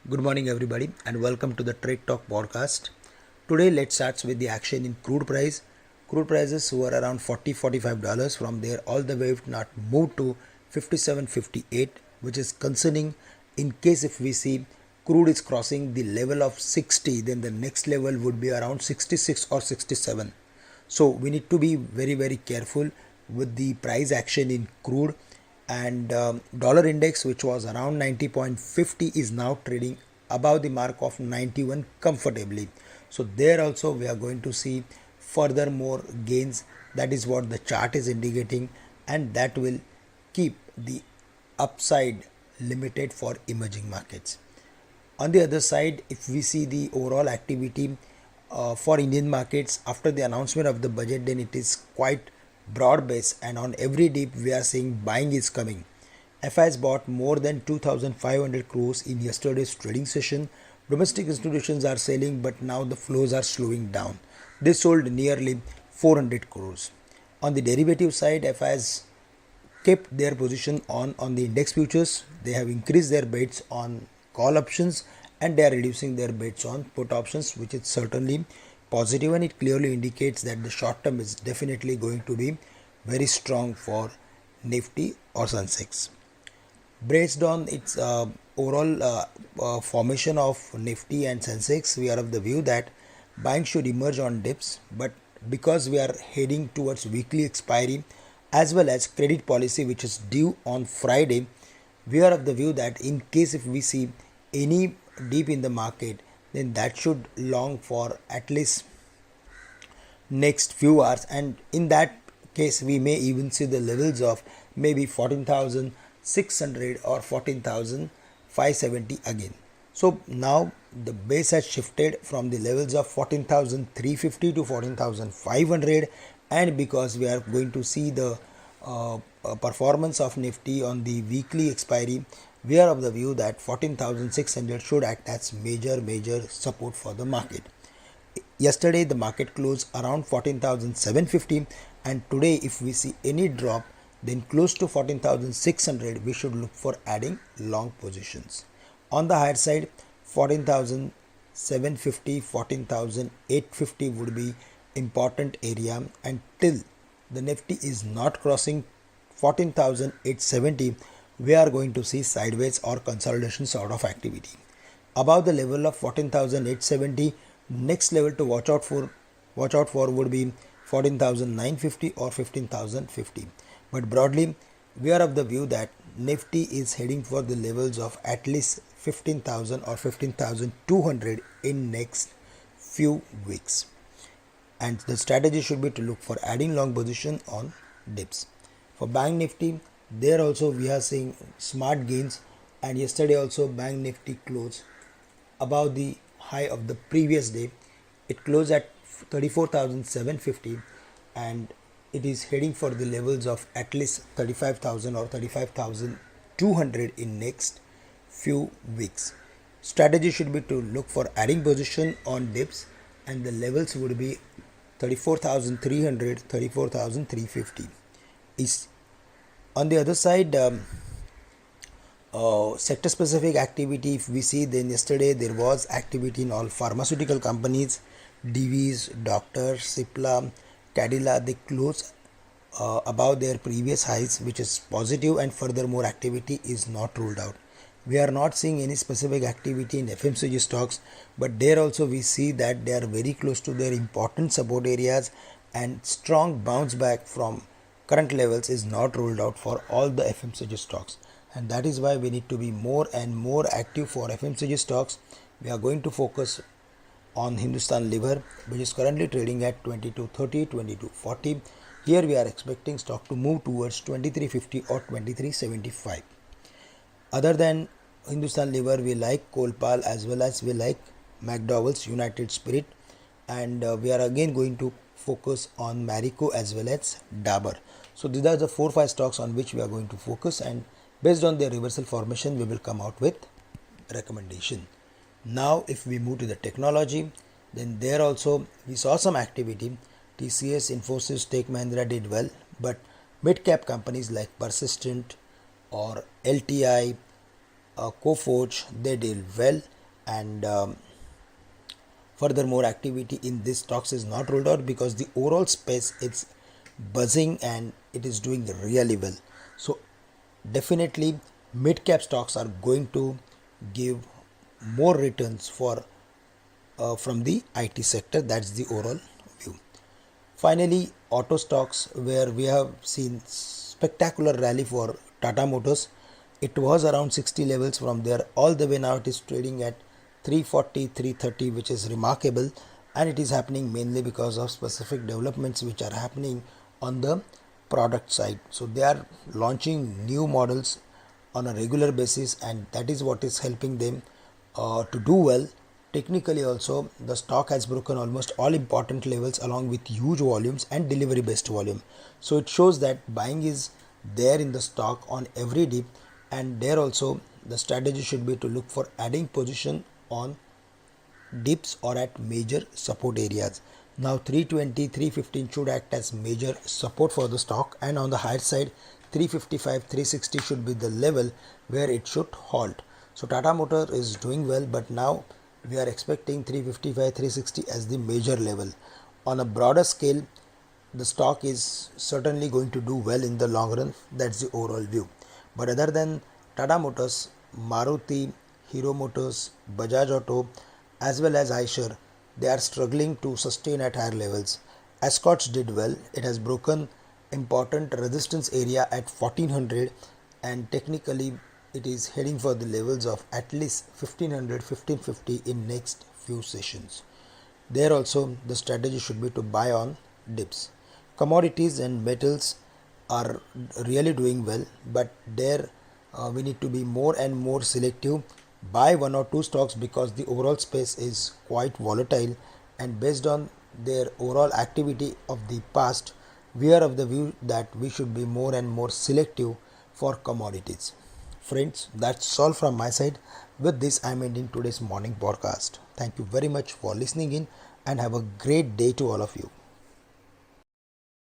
Good morning, everybody, and welcome to the Trade Talk podcast. Today, let's start with the action in crude price. Crude prices were around $40-$45. From there, all the way not moved to 57.58, which is concerning. In case if we see crude is crossing the level of 60, then the next level would be around 66 or 67. So we need to be very careful with the price action in crude, and dollar index, which was around 90.50, is now trading above the mark of 91 comfortably. So there also we are going to see further more gains. That is what the chart is indicating, and that will keep the upside limited for emerging markets. On the other side, if we see the overall activity for Indian markets after the announcement of the budget, then it is quite broad based, and on every dip we are seeing buying is coming. FIs bought more than 2,500 crores in yesterday's trading session. Domestic institutions are selling, but now the flows are slowing down. They sold nearly 400 crores. On the derivative side, FIs kept their position on the index futures. They have increased their bets on call options, and they are reducing their bets on put options, which is certainly positive, and it clearly indicates that the short term is definitely going to be very strong for Nifty or Sensex. Based on its overall formation of Nifty and Sensex, we are of the view that buying should emerge on dips, but because we are heading towards weekly expiry as well as credit policy, which is due on Friday, we are of the view that in case if we see any dip in the market, then that should long for at least next few hours, and in that case we may even see the levels of maybe 14,600 or 14,570 again. So now the base has shifted from the levels of 14,350 to 14,500, and because we are going to see the performance of Nifty on the weekly expiry, we are of the view that 14,600 should act as major support for the market. Yesterday the market closed around 14,750, and today if we see any drop then close to 14,600, we should look for adding long positions. On the higher side, 14,750, 14,850 would be important area, and till the Nifty is not crossing 14,870, we are going to see sideways or consolidation sort of activity. Above the level of 14,870, next level to watch out for would be 14,950 or 15,050. But broadly, we are of the view that Nifty is heading for the levels of at least 15,000 or 15,200 in next few weeks, and the strategy should be to look for adding long position on dips. For Bank Nifty, there also we are seeing smart gains, and yesterday also Bank Nifty closed above the high of the previous day. It closed at 34,750, and it is heading for the levels of at least 35,000 or 35,200 in next few weeks. Strategy should be to look for adding position on dips, and the levels would be 34,300, 34,350. Is on the other side, sector specific activity, if we see, then yesterday there was activity in all pharmaceutical companies, Divi's, Doctor, Cipla, Cadila. They closed above their previous highs, which is positive, and furthermore activity is not ruled out. We are not seeing any specific activity in FMCG stocks, but there also we see that they are very close to their important support areas, and strong bounce back from current levels is not ruled out for all the FMCG stocks, and that is why we need to be more and more active for FMCG stocks. We are going to focus on Hindustan Liver, which is currently trading at 2230, 2240. Here we are expecting stock to move towards 2350 or 2375. Other than Hindustan Liver, we like Kolpal as well as we like McDowell's, United Spirit, and we are again going to focus on Marico as well as Dabur. So these are the 4-5 stocks on which we are going to focus, and based on their reversal formation we will come out with recommendation. Now if we move to the technology, then there also we saw some activity. TCS, Infosys, Tech Mahindra did well, but mid cap companies like Persistent or LTI, Coforge, they did well. and furthermore activity in these stocks is not ruled out because the overall space is buzzing and it is doing really well. So definitely mid cap stocks are going to give more returns for from the IT sector. That's the overall view. Finally, auto stocks, where we have seen spectacular rally for Tata Motors. It was around 60 levels. From there all the way now it is trading at 340, 330, which is remarkable, and it is happening mainly because of specific developments which are happening on the product side. So they are launching new models on a regular basis, and that is what is helping them to do well. Technically also, the stock has broken almost all important levels along with huge volumes and delivery based volume. So it shows that buying is there in the stock on every dip, and there also the strategy should be to look for adding position on dips or at major support areas. Now 320, 315 should act as major support for the stock, and on the higher side 355, 360 should be the level where it should halt. So Tata Motor is doing well, but now we are expecting 355, 360 as the major level. On a broader scale, the stock is certainly going to do well in the long run. That's the overall view. But other than Tata Motors, Maruti, Hero Motors, Bajaj Auto, as well as Eicher, they are struggling to sustain at higher levels. Escorts did well. It has broken important resistance area at 1400, and technically it is heading for the levels of at least 1500, 1550 in next few sessions. There also the strategy should be to buy on dips. Commodities and metals are really doing well, but there we need to be more and more selective. Buy one or two stocks because the overall space is quite volatile, and based on their overall activity of the past, we are of the view that we should be more and more selective for commodities. Friends, that's all from my side. With this, I'm ending today's morning podcast. Thank you very much for listening in, and have a great day to all of you.